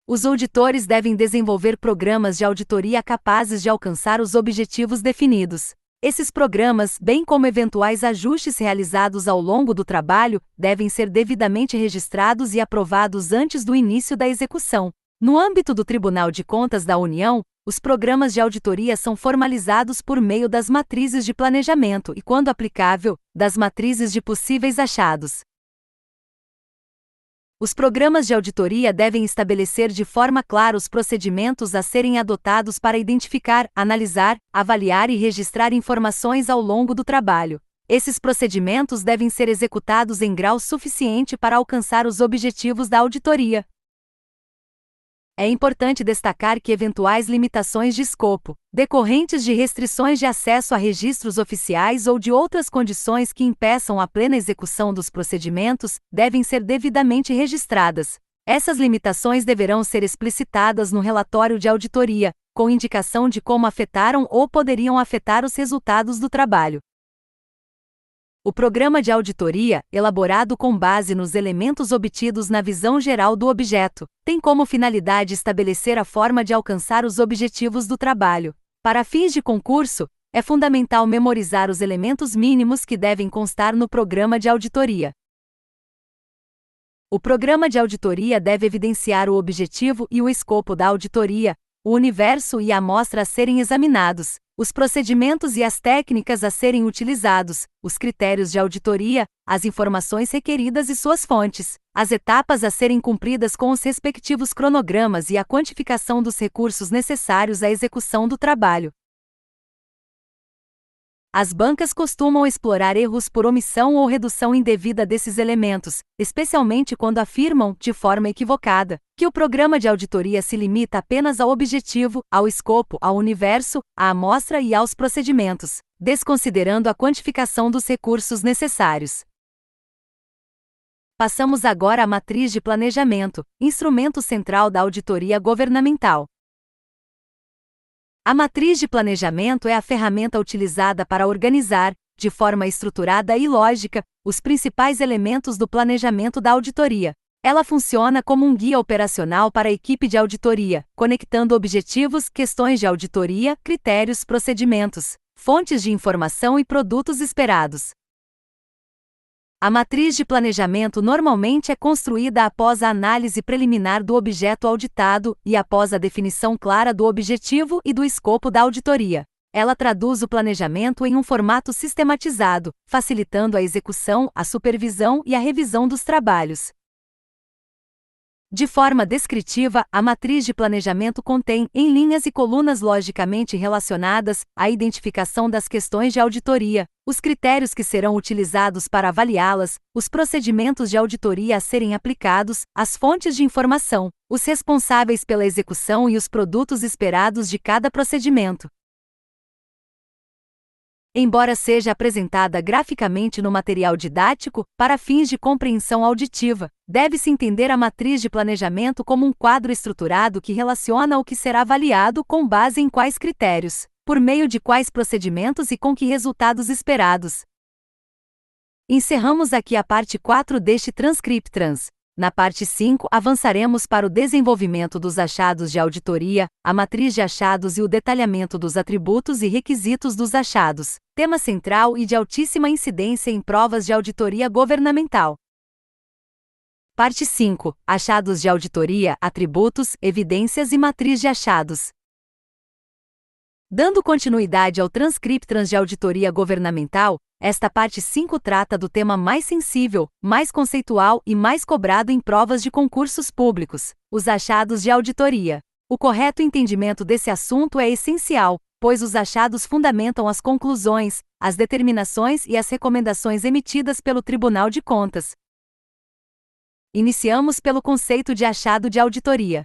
Speaker 1: Os auditores devem desenvolver programas de auditoria capazes de alcançar os objetivos definidos. Esses programas, bem como eventuais ajustes realizados ao longo do trabalho, devem ser devidamente registrados e aprovados antes do início da execução. No âmbito do Tribunal de Contas da União, os programas de auditoria são formalizados por meio das matrizes de planejamento e, quando aplicável, das matrizes de possíveis achados. Os programas de auditoria devem estabelecer de forma clara os procedimentos a serem adotados para identificar, analisar, avaliar e registrar informações ao longo do trabalho. Esses procedimentos devem ser executados em grau suficiente para alcançar os objetivos da auditoria. É importante destacar que eventuais limitações de escopo, decorrentes de restrições de acesso a registros oficiais ou de outras condições que impeçam a plena execução dos procedimentos, devem ser devidamente registradas. Essas limitações deverão ser explicitadas no relatório de auditoria, com indicação de como afetaram ou poderiam afetar os resultados do trabalho. O programa de auditoria, elaborado com base nos elementos obtidos na visão geral do objeto, tem como finalidade estabelecer a forma de alcançar os objetivos do trabalho. Para fins de concurso, é fundamental memorizar os elementos mínimos que devem constar no programa de auditoria. O programa de auditoria deve evidenciar o objetivo e o escopo da auditoria, o universo e a amostra a serem examinados, os procedimentos e as técnicas a serem utilizados, os critérios de auditoria, as informações requeridas e suas fontes, as etapas a serem cumpridas com os respectivos cronogramas e a quantificação dos recursos necessários à execução do trabalho. As bancas costumam explorar erros por omissão ou redução indevida desses elementos, especialmente quando afirmam, de forma equivocada, que o programa de auditoria se limita apenas ao objetivo, ao escopo, ao universo, à amostra e aos procedimentos, desconsiderando a quantificação dos recursos necessários. Passamos agora à matriz de planejamento, instrumento central da auditoria governamental. A matriz de planejamento é a ferramenta utilizada para organizar, de forma estruturada e lógica, os principais elementos do planejamento da auditoria. Ela funciona como um guia operacional para a equipe de auditoria, conectando objetivos, questões de auditoria, critérios, procedimentos, fontes de informação e produtos esperados. A matriz de planejamento normalmente é construída após a análise preliminar do objeto auditado e após a definição clara do objetivo e do escopo da auditoria. Ela traduz o planejamento em um formato sistematizado, facilitando a execução, a supervisão e a revisão dos trabalhos. De forma descritiva, a matriz de planejamento contém, em linhas e colunas logicamente relacionadas, a identificação das questões de auditoria, os critérios que serão utilizados para avaliá-las, os procedimentos de auditoria a serem aplicados, as fontes de informação, os responsáveis pela execução e os produtos esperados de cada procedimento. Embora seja apresentada graficamente no material didático, para fins de compreensão auditiva, deve-se entender a matriz de planejamento como um quadro estruturado que relaciona o que será avaliado com base em quais critérios, por meio de quais procedimentos e com que resultados esperados. Encerramos aqui a parte 4 deste Transcriptrans. Na parte 5, avançaremos para o desenvolvimento dos achados de auditoria, a matriz de achados e o detalhamento dos atributos e requisitos dos achados, tema central e de altíssima incidência em provas de auditoria governamental. Parte 5. Achados de auditoria, atributos, evidências e matriz de achados. Dando continuidade ao Transcriptrans de auditoria governamental, esta parte 5 trata do tema mais sensível, mais conceitual e mais cobrado em provas de concursos públicos, os achados de auditoria. O correto entendimento desse assunto é essencial, pois os achados fundamentam as conclusões, as determinações e as recomendações emitidas pelo Tribunal de Contas. Iniciamos pelo conceito de achado de auditoria.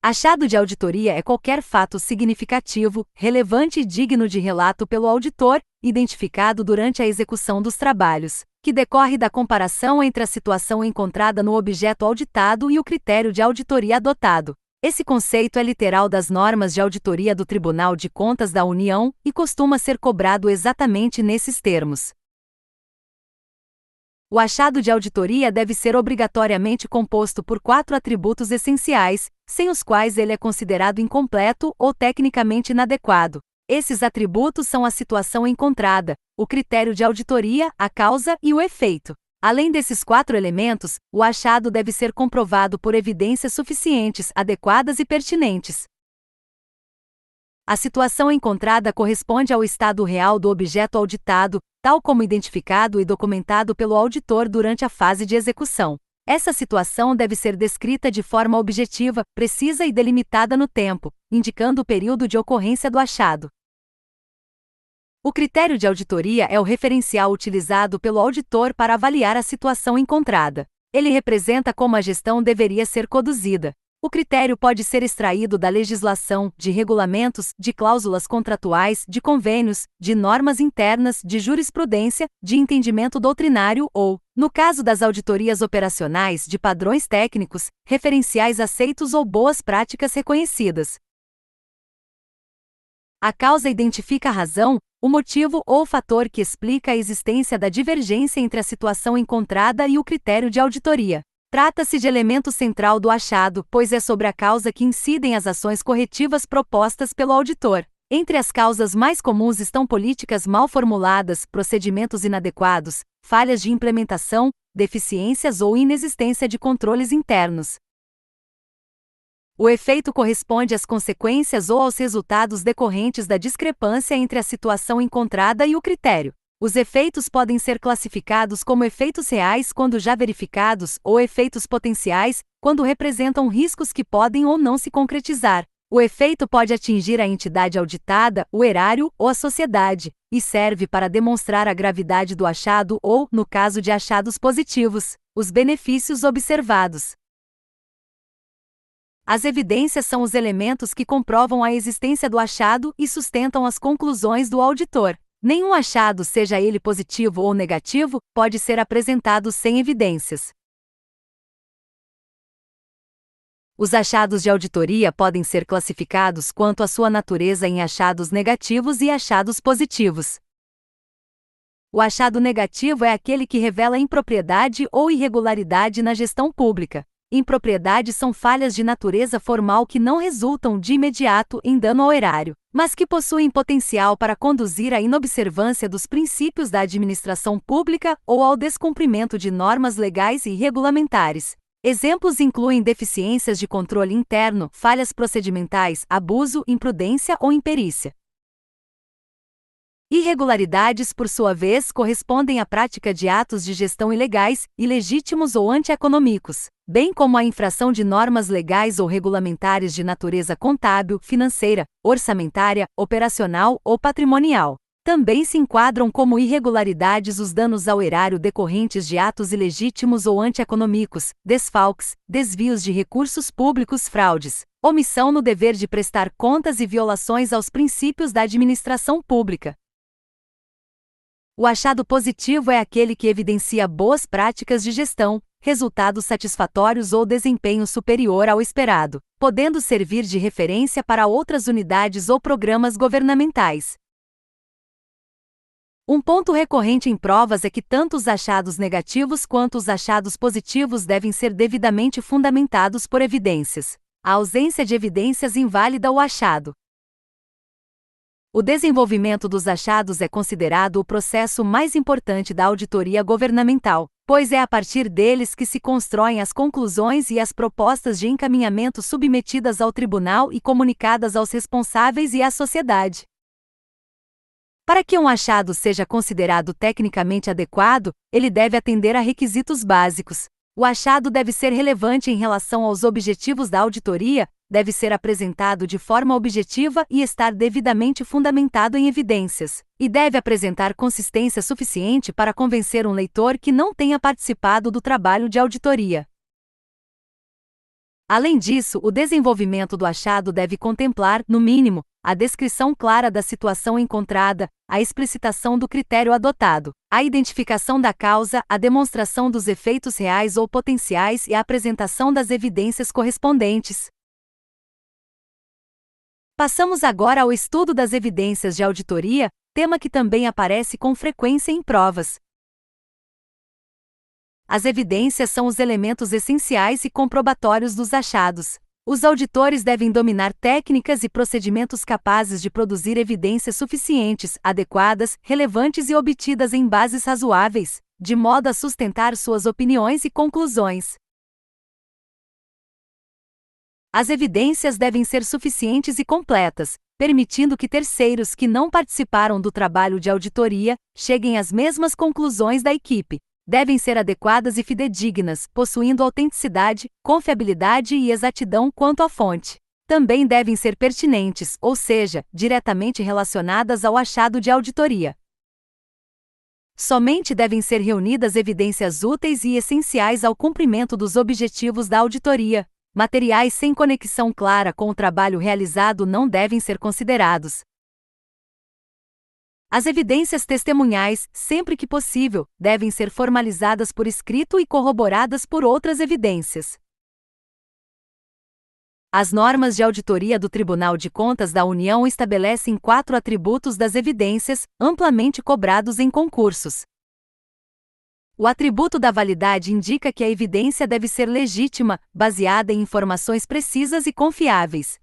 Speaker 1: Achado de auditoria é qualquer fato significativo, relevante e digno de relato pelo auditor, identificado durante a execução dos trabalhos, que decorre da comparação entre a situação encontrada no objeto auditado e o critério de auditoria adotado. Esse conceito é literal das normas de auditoria do Tribunal de Contas da União e costuma ser cobrado exatamente nesses termos. O achado de auditoria deve ser obrigatoriamente composto por 4 atributos essenciais, sem os quais ele é considerado incompleto ou tecnicamente inadequado. Esses atributos são a situação encontrada, o critério de auditoria, a causa e o efeito. Além desses 4 elementos, o achado deve ser comprovado por evidências suficientes, adequadas e pertinentes. A situação encontrada corresponde ao estado real do objeto auditado, tal como identificado e documentado pelo auditor durante a fase de execução. Essa situação deve ser descrita de forma objetiva, precisa e delimitada no tempo, indicando o período de ocorrência do achado. O critério de auditoria é o referencial utilizado pelo auditor para avaliar a situação encontrada. Ele representa como a gestão deveria ser conduzida. O critério pode ser extraído da legislação, de regulamentos, de cláusulas contratuais, de convênios, de normas internas, de jurisprudência, de entendimento doutrinário ou, no caso das auditorias operacionais, de padrões técnicos, referenciais aceitos ou boas práticas reconhecidas. A causa identifica a razão, o motivo ou o fator que explica a existência da divergência entre a situação encontrada e o critério de auditoria. Trata-se de elemento central do achado, pois é sobre a causa que incidem as ações corretivas propostas pelo auditor. Entre as causas mais comuns estão políticas mal formuladas, procedimentos inadequados, falhas de implementação, deficiências ou inexistência de controles internos. O efeito corresponde às consequências ou aos resultados decorrentes da discrepância entre a situação encontrada e o critério. Os efeitos podem ser classificados como efeitos reais quando já verificados, ou efeitos potenciais, quando representam riscos que podem ou não se concretizar. O efeito pode atingir a entidade auditada, o erário ou a sociedade, e serve para demonstrar a gravidade do achado ou, no caso de achados positivos, os benefícios observados. As evidências são os elementos que comprovam a existência do achado e sustentam as conclusões do auditor. Nenhum achado, seja ele positivo ou negativo, pode ser apresentado sem evidências. Os achados de auditoria podem ser classificados quanto à sua natureza em achados negativos e achados positivos. O achado negativo é aquele que revela impropriedade ou irregularidade na gestão pública. Impropriedades são falhas de natureza formal que não resultam de imediato em dano ao erário, mas que possuem potencial para conduzir à inobservância dos princípios da administração pública ou ao descumprimento de normas legais e regulamentares. Exemplos incluem deficiências de controle interno, falhas procedimentais, abuso, imprudência ou imperícia. Irregularidades, por sua vez, correspondem à prática de atos de gestão ilegais, ilegítimos ou antieconômicos, bem como à infração de normas legais ou regulamentares de natureza contábil, financeira, orçamentária, operacional ou patrimonial. Também se enquadram como irregularidades os danos ao erário decorrentes de atos ilegítimos ou antieconômicos, desfalques, desvios de recursos públicos, fraudes, omissão no dever de prestar contas e violações aos princípios da administração pública. O achado positivo é aquele que evidencia boas práticas de gestão, resultados satisfatórios ou desempenho superior ao esperado, podendo servir de referência para outras unidades ou programas governamentais. Um ponto recorrente em provas é que tanto os achados negativos quanto os achados positivos devem ser devidamente fundamentados por evidências. A ausência de evidências invalida o achado. O desenvolvimento dos achados é considerado o processo mais importante da auditoria governamental, pois é a partir deles que se constroem as conclusões e as propostas de encaminhamento submetidas ao tribunal e comunicadas aos responsáveis e à sociedade. Para que um achado seja considerado tecnicamente adequado, ele deve atender a requisitos básicos. O achado deve ser relevante em relação aos objetivos da auditoria, deve ser apresentado de forma objetiva e estar devidamente fundamentado em evidências, e deve apresentar consistência suficiente para convencer um leitor que não tenha participado do trabalho de auditoria. Além disso, o desenvolvimento do achado deve contemplar, no mínimo, a descrição clara da situação encontrada, a explicitação do critério adotado, a identificação da causa, a demonstração dos efeitos reais ou potenciais e a apresentação das evidências correspondentes. Passamos agora ao estudo das evidências de auditoria, tema que também aparece com frequência em provas. As evidências são os elementos essenciais e comprobatórios dos achados. Os auditores devem dominar técnicas e procedimentos capazes de produzir evidências suficientes, adequadas, relevantes e obtidas em bases razoáveis, de modo a sustentar suas opiniões e conclusões. As evidências devem ser suficientes e completas, permitindo que terceiros que não participaram do trabalho de auditoria cheguem às mesmas conclusões da equipe. Devem ser adequadas e fidedignas, possuindo autenticidade, confiabilidade e exatidão quanto à fonte. Também devem ser pertinentes, ou seja, diretamente relacionadas ao achado de auditoria. Somente devem ser reunidas evidências úteis e essenciais ao cumprimento dos objetivos da auditoria. Materiais sem conexão clara com o trabalho realizado não devem ser considerados. As evidências testemunhais, sempre que possível, devem ser formalizadas por escrito e corroboradas por outras evidências. As normas de auditoria do Tribunal de Contas da União estabelecem 4 atributos das evidências, amplamente cobrados em concursos. O atributo da validade indica que a evidência deve ser legítima, baseada em informações precisas e confiáveis.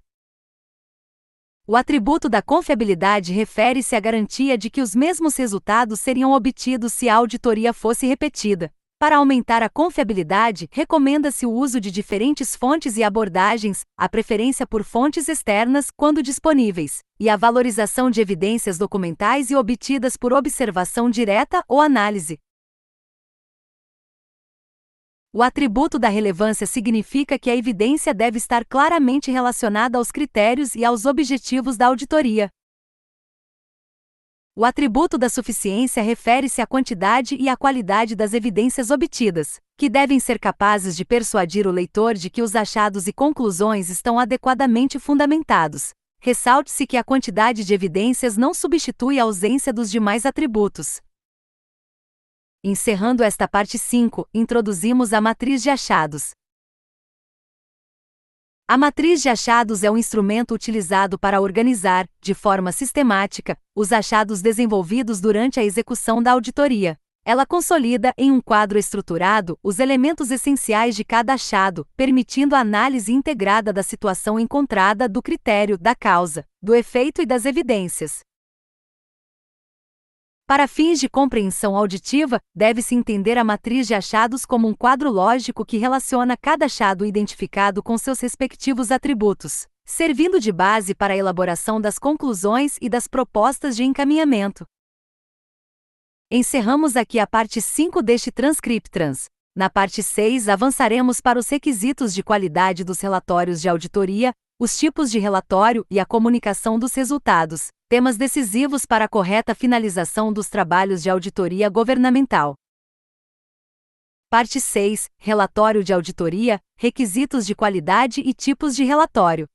Speaker 1: O atributo da confiabilidade refere-se à garantia de que os mesmos resultados seriam obtidos se a auditoria fosse repetida. Para aumentar a confiabilidade, recomenda-se o uso de diferentes fontes e abordagens, a preferência por fontes externas, quando disponíveis, e a valorização de evidências documentais e obtidas por observação direta ou análise. O atributo da relevância significa que a evidência deve estar claramente relacionada aos critérios e aos objetivos da auditoria. O atributo da suficiência refere-se à quantidade e à qualidade das evidências obtidas, que devem ser capazes de persuadir o leitor de que os achados e conclusões estão adequadamente fundamentados. Ressalte-se que a quantidade de evidências não substitui a ausência dos demais atributos. Encerrando esta parte 5, introduzimos a matriz de achados. A matriz de achados é um instrumento utilizado para organizar, de forma sistemática, os achados desenvolvidos durante a execução da auditoria. Ela consolida, em um quadro estruturado, os elementos essenciais de cada achado, permitindo a análise integrada da situação encontrada, do critério, da causa, do efeito e das evidências. Para fins de compreensão auditiva, deve-se entender a matriz de achados como um quadro lógico que relaciona cada achado identificado com seus respectivos atributos, servindo de base para a elaboração das conclusões e das propostas de encaminhamento. Encerramos aqui a parte 5 deste Transcriptrans. Na parte 6 avançaremos para os requisitos de qualidade dos relatórios de auditoria, os tipos de relatório e a comunicação dos resultados, temas decisivos para a correta finalização dos trabalhos de auditoria governamental. Parte 6. Relatório de auditoria, requisitos de qualidade e tipos de relatório.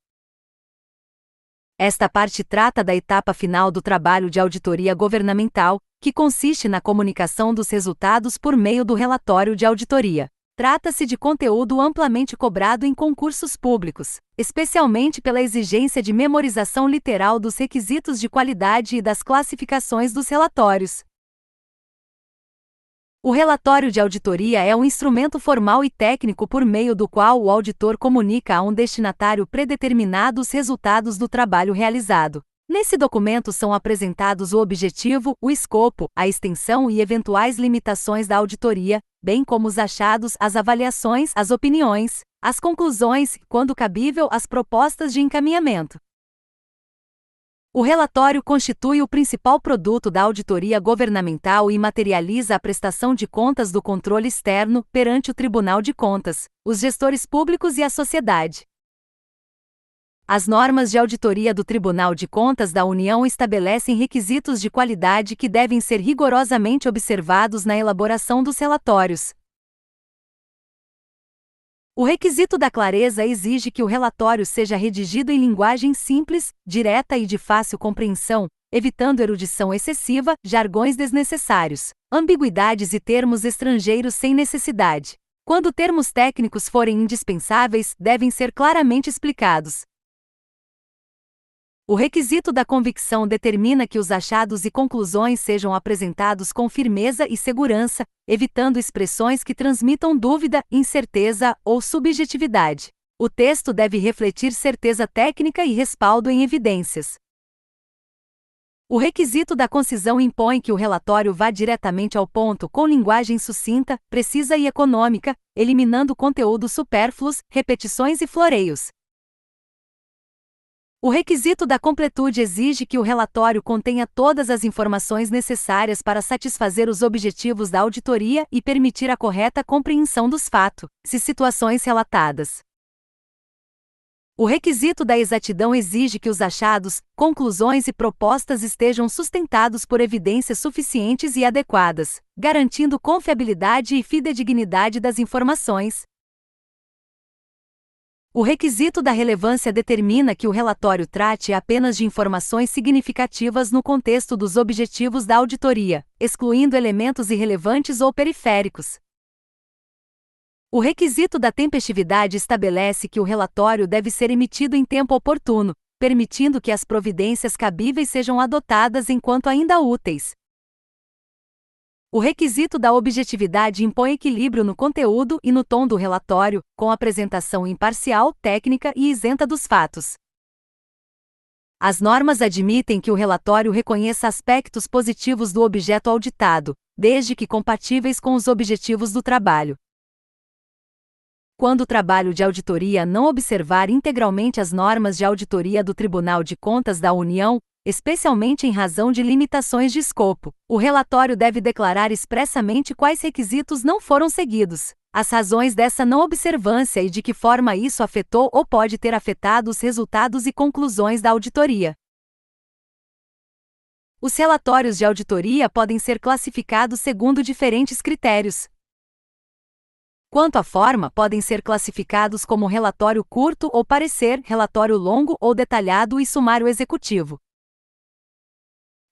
Speaker 1: Esta parte trata da etapa final do trabalho de auditoria governamental, que consiste na comunicação dos resultados por meio do relatório de auditoria. Trata-se de conteúdo amplamente cobrado em concursos públicos, especialmente pela exigência de memorização literal dos requisitos de qualidade e das classificações dos relatórios. O relatório de auditoria é um instrumento formal e técnico por meio do qual o auditor comunica a um destinatário predeterminado os resultados do trabalho realizado. Nesse documento são apresentados o objetivo, o escopo, a extensão e eventuais limitações da auditoria, bem como os achados, as avaliações, as opiniões, as conclusões, quando cabível, as propostas de encaminhamento. O relatório constitui o principal produto da auditoria governamental e materializa a prestação de contas do controle externo perante o Tribunal de Contas, os gestores públicos e a sociedade. As normas de auditoria do Tribunal de Contas da União estabelecem requisitos de qualidade que devem ser rigorosamente observados na elaboração dos relatórios. O requisito da clareza exige que o relatório seja redigido em linguagem simples, direta e de fácil compreensão, evitando erudição excessiva, jargões desnecessários, ambiguidades e termos estrangeiros sem necessidade. Quando termos técnicos forem indispensáveis, devem ser claramente explicados. O requisito da convicção determina que os achados e conclusões sejam apresentados com firmeza e segurança, evitando expressões que transmitam dúvida, incerteza ou subjetividade. O texto deve refletir certeza técnica e respaldo em evidências. O requisito da concisão impõe que o relatório vá diretamente ao ponto com linguagem sucinta, precisa e econômica, eliminando conteúdos supérfluos, repetições e floreios. O requisito da completude exige que o relatório contenha todas as informações necessárias para satisfazer os objetivos da auditoria e permitir a correta compreensão dos fatos e situações relatadas. O requisito da exatidão exige que os achados, conclusões e propostas estejam sustentados por evidências suficientes e adequadas, garantindo confiabilidade e fidedignidade das informações. O requisito da relevância determina que o relatório trate apenas de informações significativas no contexto dos objetivos da auditoria, excluindo elementos irrelevantes ou periféricos. O requisito da tempestividade estabelece que o relatório deve ser emitido em tempo oportuno, permitindo que as providências cabíveis sejam adotadas enquanto ainda úteis. O requisito da objetividade impõe equilíbrio no conteúdo e no tom do relatório, com apresentação imparcial, técnica e isenta dos fatos. As normas admitem que o relatório reconheça aspectos positivos do objeto auditado, desde que compatíveis com os objetivos do trabalho. Quando o trabalho de auditoria não observar integralmente as normas de auditoria do Tribunal de Contas da União, especialmente em razão de limitações de escopo, o relatório deve declarar expressamente quais requisitos não foram seguidos, as razões dessa não observância e de que forma isso afetou ou pode ter afetado os resultados e conclusões da auditoria. Os relatórios de auditoria podem ser classificados segundo diferentes critérios. Quanto à forma, podem ser classificados como relatório curto ou parecer, relatório longo ou detalhado e sumário executivo.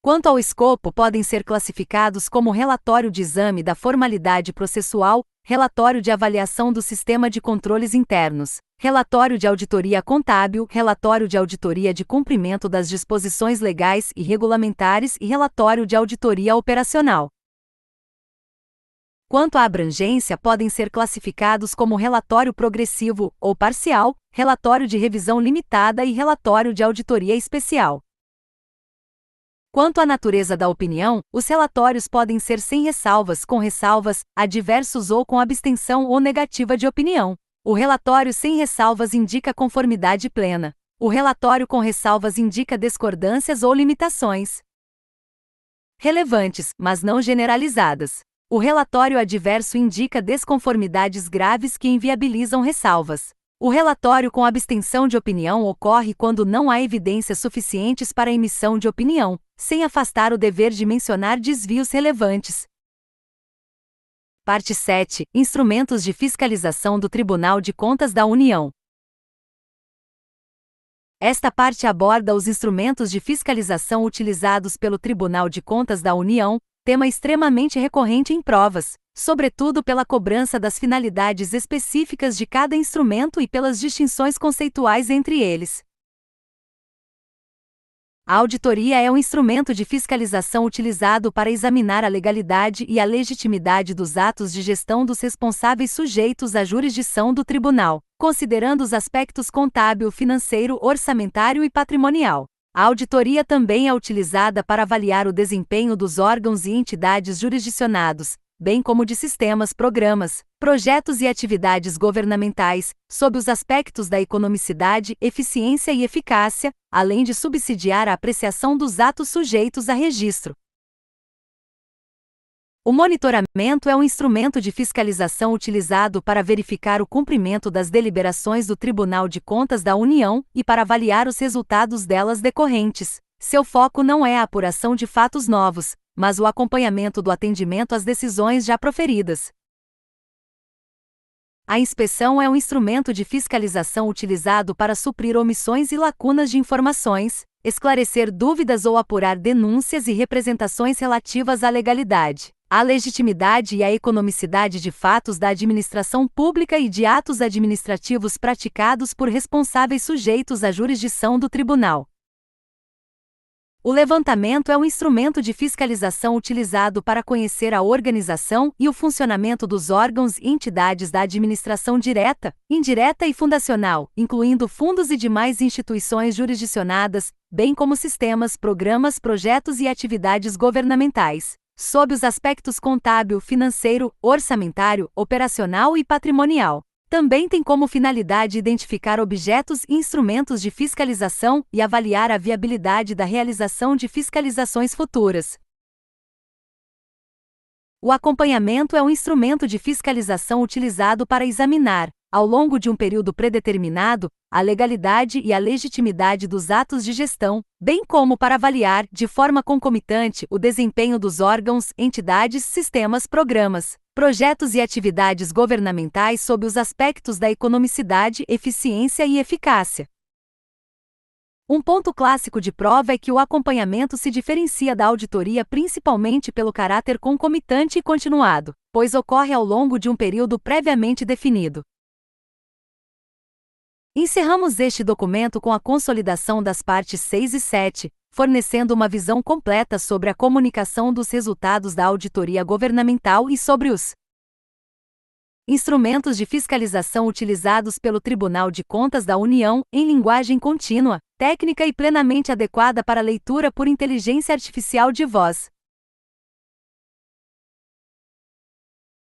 Speaker 1: Quanto ao escopo, podem ser classificados como relatório de exame da formalidade processual, relatório de avaliação do sistema de controles internos, relatório de auditoria contábil, relatório de auditoria de cumprimento das disposições legais e regulamentares e relatório de auditoria operacional. Quanto à abrangência, podem ser classificados como relatório progressivo ou parcial, relatório de revisão limitada e relatório de auditoria especial. Quanto à natureza da opinião, os relatórios podem ser sem ressalvas, com ressalvas, adversos ou com abstenção ou negativa de opinião. O relatório sem ressalvas indica conformidade plena. O relatório com ressalvas indica discordâncias ou limitações relevantes, mas não generalizadas. O relatório adverso indica desconformidades graves que inviabilizam ressalvas. O relatório com abstenção de opinião ocorre quando não há evidências suficientes para a emissão de opinião, sem afastar o dever de mencionar desvios relevantes. Parte 7. Instrumentos de fiscalização do Tribunal de Contas da União. Esta parte aborda os instrumentos de fiscalização utilizados pelo Tribunal de Contas da União, tema extremamente recorrente em provas, sobretudo pela cobrança das finalidades específicas de cada instrumento e pelas distinções conceituais entre eles. A auditoria é um instrumento de fiscalização utilizado para examinar a legalidade e a legitimidade dos atos de gestão dos responsáveis sujeitos à jurisdição do tribunal, considerando os aspectos contábil, financeiro, orçamentário e patrimonial. A auditoria também é utilizada para avaliar o desempenho dos órgãos e entidades jurisdicionados, bem como de sistemas, programas, projetos e atividades governamentais, sob os aspectos da economicidade, eficiência e eficácia, além de subsidiar a apreciação dos atos sujeitos a registro. O monitoramento é um instrumento de fiscalização utilizado para verificar o cumprimento das deliberações do Tribunal de Contas da União e para avaliar os resultados delas decorrentes. Seu foco não é a apuração de fatos novos, mas o acompanhamento do atendimento às decisões já proferidas. A inspeção é um instrumento de fiscalização utilizado para suprir omissões e lacunas de informações, esclarecer dúvidas ou apurar denúncias e representações relativas à legalidade, à legitimidade e à economicidade de fatos da administração pública e de atos administrativos praticados por responsáveis sujeitos à jurisdição do tribunal. O levantamento é um instrumento de fiscalização utilizado para conhecer a organização e o funcionamento dos órgãos e entidades da administração direta, indireta e fundacional, incluindo fundos e demais instituições jurisdicionadas, bem como sistemas, programas, projetos e atividades governamentais, sob os aspectos contábil, financeiro, orçamentário, operacional e patrimonial. Também tem como finalidade identificar objetos e instrumentos de fiscalização e avaliar a viabilidade da realização de fiscalizações futuras. O acompanhamento é um instrumento de fiscalização utilizado para examinar, ao longo de um período predeterminado, a legalidade e a legitimidade dos atos de gestão, bem como para avaliar, de forma concomitante, o desempenho dos órgãos, entidades, sistemas, programas, projetos e atividades governamentais sob os aspectos da economicidade, eficiência e eficácia. Um ponto clássico de prova é que o acompanhamento se diferencia da auditoria principalmente pelo caráter concomitante e continuado, pois ocorre ao longo de um período previamente definido. Encerramos este documento com a consolidação das partes 6 e 7, fornecendo uma visão completa sobre a comunicação dos resultados da auditoria governamental e sobre os instrumentos de fiscalização utilizados pelo Tribunal de Contas da União, em linguagem contínua, técnica e plenamente adequada para leitura por inteligência artificial de voz.